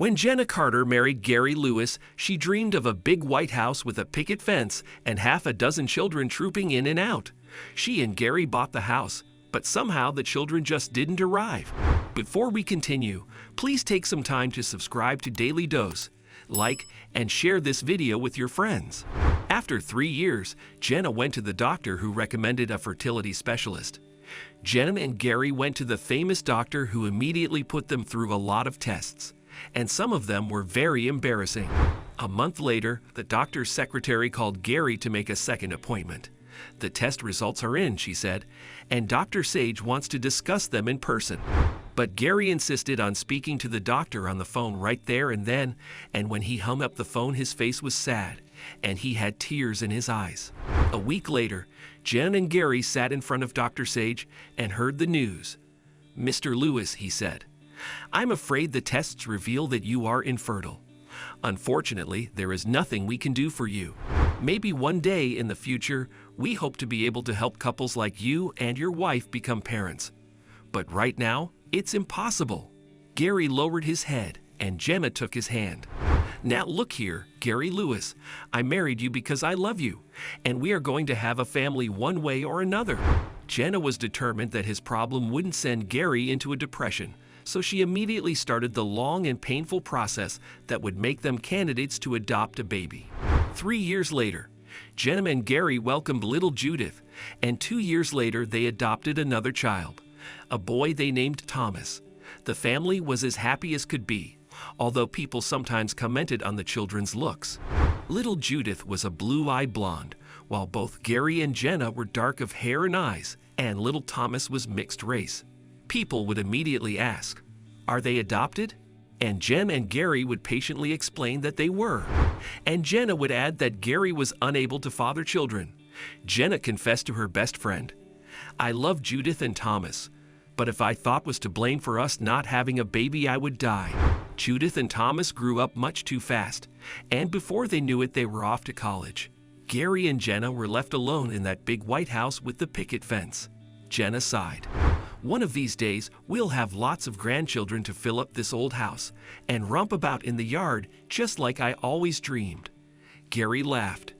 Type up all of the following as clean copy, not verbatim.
When Jenna Carter married Gary Lewis, she dreamed of a big white house with a picket fence and half a dozen children trooping in and out. She and Gary bought the house, but somehow the children just didn't arrive. Before we continue, please take some time to subscribe to Dailydose, like, and share this video with your friends. After 3 years, Jenna went to the doctor who recommended a fertility specialist. Jenna and Gary went to the famous doctor who immediately put them through a lot of tests, and some of them were very embarrassing. A month later, the doctor's secretary called Gary to make a second appointment. "The test results are in," she said, "and Dr. Sage wants to discuss them in person." But Gary insisted on speaking to the doctor on the phone right there and then, and when he hung up the phone, his face was sad, and he had tears in his eyes. A week later, Jen and Gary sat in front of Dr. Sage and heard the news. "Mr. Lewis," he said, "I'm afraid the tests reveal that you are infertile. Unfortunately, there is nothing we can do for you. Maybe one day in the future, we hope to be able to help couples like you and your wife become parents. But right now, it's impossible." Gary lowered his head, and Gemma took his hand. "Now look here, Gary Lewis, I married you because I love you, and we are going to have a family one way or another." Jenna was determined that his problem wouldn't send Gary into a depression, so she immediately started the long and painful process that would make them candidates to adopt a baby. 3 years later, Jenna and Gary welcomed little Judith, and 2 years later they adopted another child, a boy they named Thomas. The family was as happy as could be, although people sometimes commented on the children's looks. Little Judith was a blue-eyed blonde, while both Gary and Jenna were dark of hair and eyes, and little Thomas was mixed race. People would immediately ask, "Are they adopted?" And Jen and Gary would patiently explain that they were. And Jenna would add that Gary was unable to father children. Jenna confessed to her best friend, "I love Judith and Thomas, but if I thought was to blame for us not having a baby, I would die." Judith and Thomas grew up much too fast, and before they knew it, they were off to college. Gary and Jenna were left alone in that big white house with the picket fence. Jenna sighed. "One of these days, we'll have lots of grandchildren to fill up this old house and romp about in the yard just like I always dreamed." Gary laughed.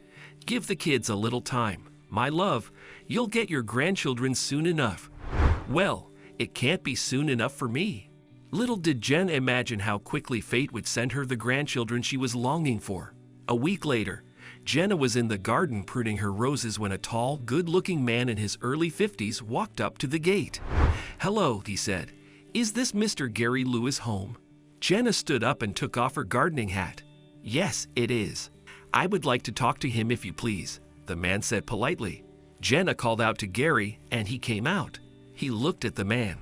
"Give the kids a little time. My love, you'll get your grandchildren soon enough." "Well, it can't be soon enough for me." Little did Jen imagine how quickly fate would send her the grandchildren she was longing for. A week later, Jenna was in the garden pruning her roses when a tall, good-looking man in his early 50s walked up to the gate. "Hello," he said. "Is this Mr. Gary Lewis home?" Jenna stood up and took off her gardening hat. "Yes, it is. I would like to talk to him if you please," the man said politely. Jenna called out to Gary, and he came out. He looked at the man.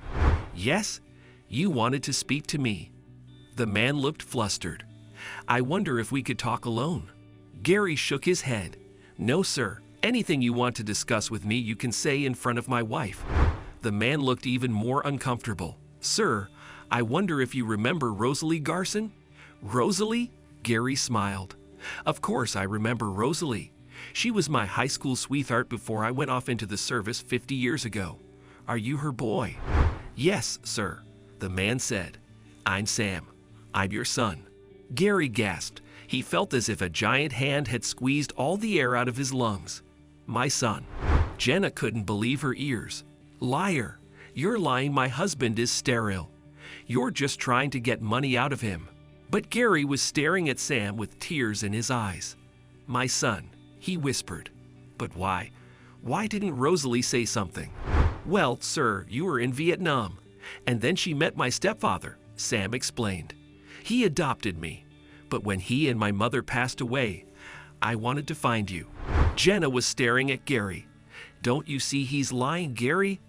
"Yes, you wanted to speak to me." The man looked flustered. "I wonder if we could talk alone." Gary shook his head. "No, sir. Anything you want to discuss with me, you can say in front of my wife." The man looked even more uncomfortable. "Sir, I wonder if you remember Rosalie Garson?" "Rosalie?" Gary smiled. "Of course I remember Rosalie. She was my high school sweetheart before I went off into the service 50 years ago. Are you her boy?" "Yes, sir," the man said. "I'm Sam. I'm your son." Gary gasped. He felt as if a giant hand had squeezed all the air out of his lungs. "My son." Jenna couldn't believe her ears. "Liar. You're lying. My husband is sterile. You're just trying to get money out of him." But Gary was staring at Sam with tears in his eyes. "My son," he whispered. "But why? Why didn't Rosalie say something?" "Well, sir, you were in Vietnam, and then she met my stepfather," Sam explained. "He adopted me, but when he and my mother passed away, I wanted to find you." Jenna was staring at Gary. "Don't you see he's lying, Gary?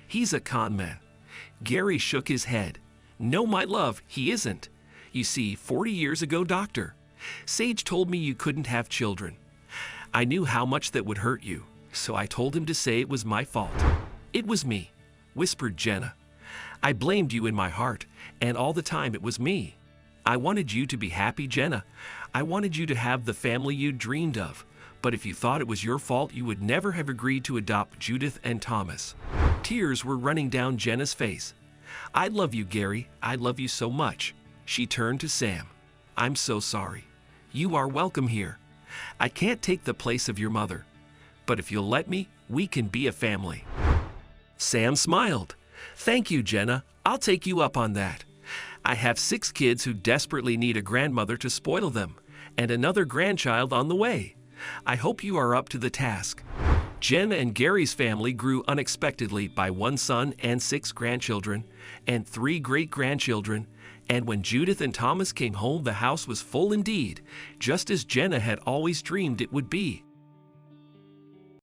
He's a con man." Gary shook his head. "No, my love, he isn't. You see, 40 years ago, doctor, Sage told me you couldn't have children. I knew how much that would hurt you, so I told him to say it was my fault." "It was me," whispered Jenna. "I blamed you in my heart, and all the time it was me. I wanted you to be happy, Jenna. I wanted you to have the family you dreamed of. But if you thought it was your fault, you would never have agreed to adopt Judith and Thomas." Tears were running down Jenna's face. "I love you, Gary. I love you so much." She turned to Sam. "I'm so sorry. You are welcome here. I can't take the place of your mother, but if you'll let me, we can be a family." Sam smiled. "Thank you, Jenna. I'll take you up on that. I have 6 kids who desperately need a grandmother to spoil them, and another grandchild on the way. I hope you are up to the task." Jen and Gary's family grew unexpectedly by 1 son and 6 grandchildren, and 3 great-grandchildren, and when Judith and Thomas came home, the house was full indeed, just as Jenna had always dreamed it would be.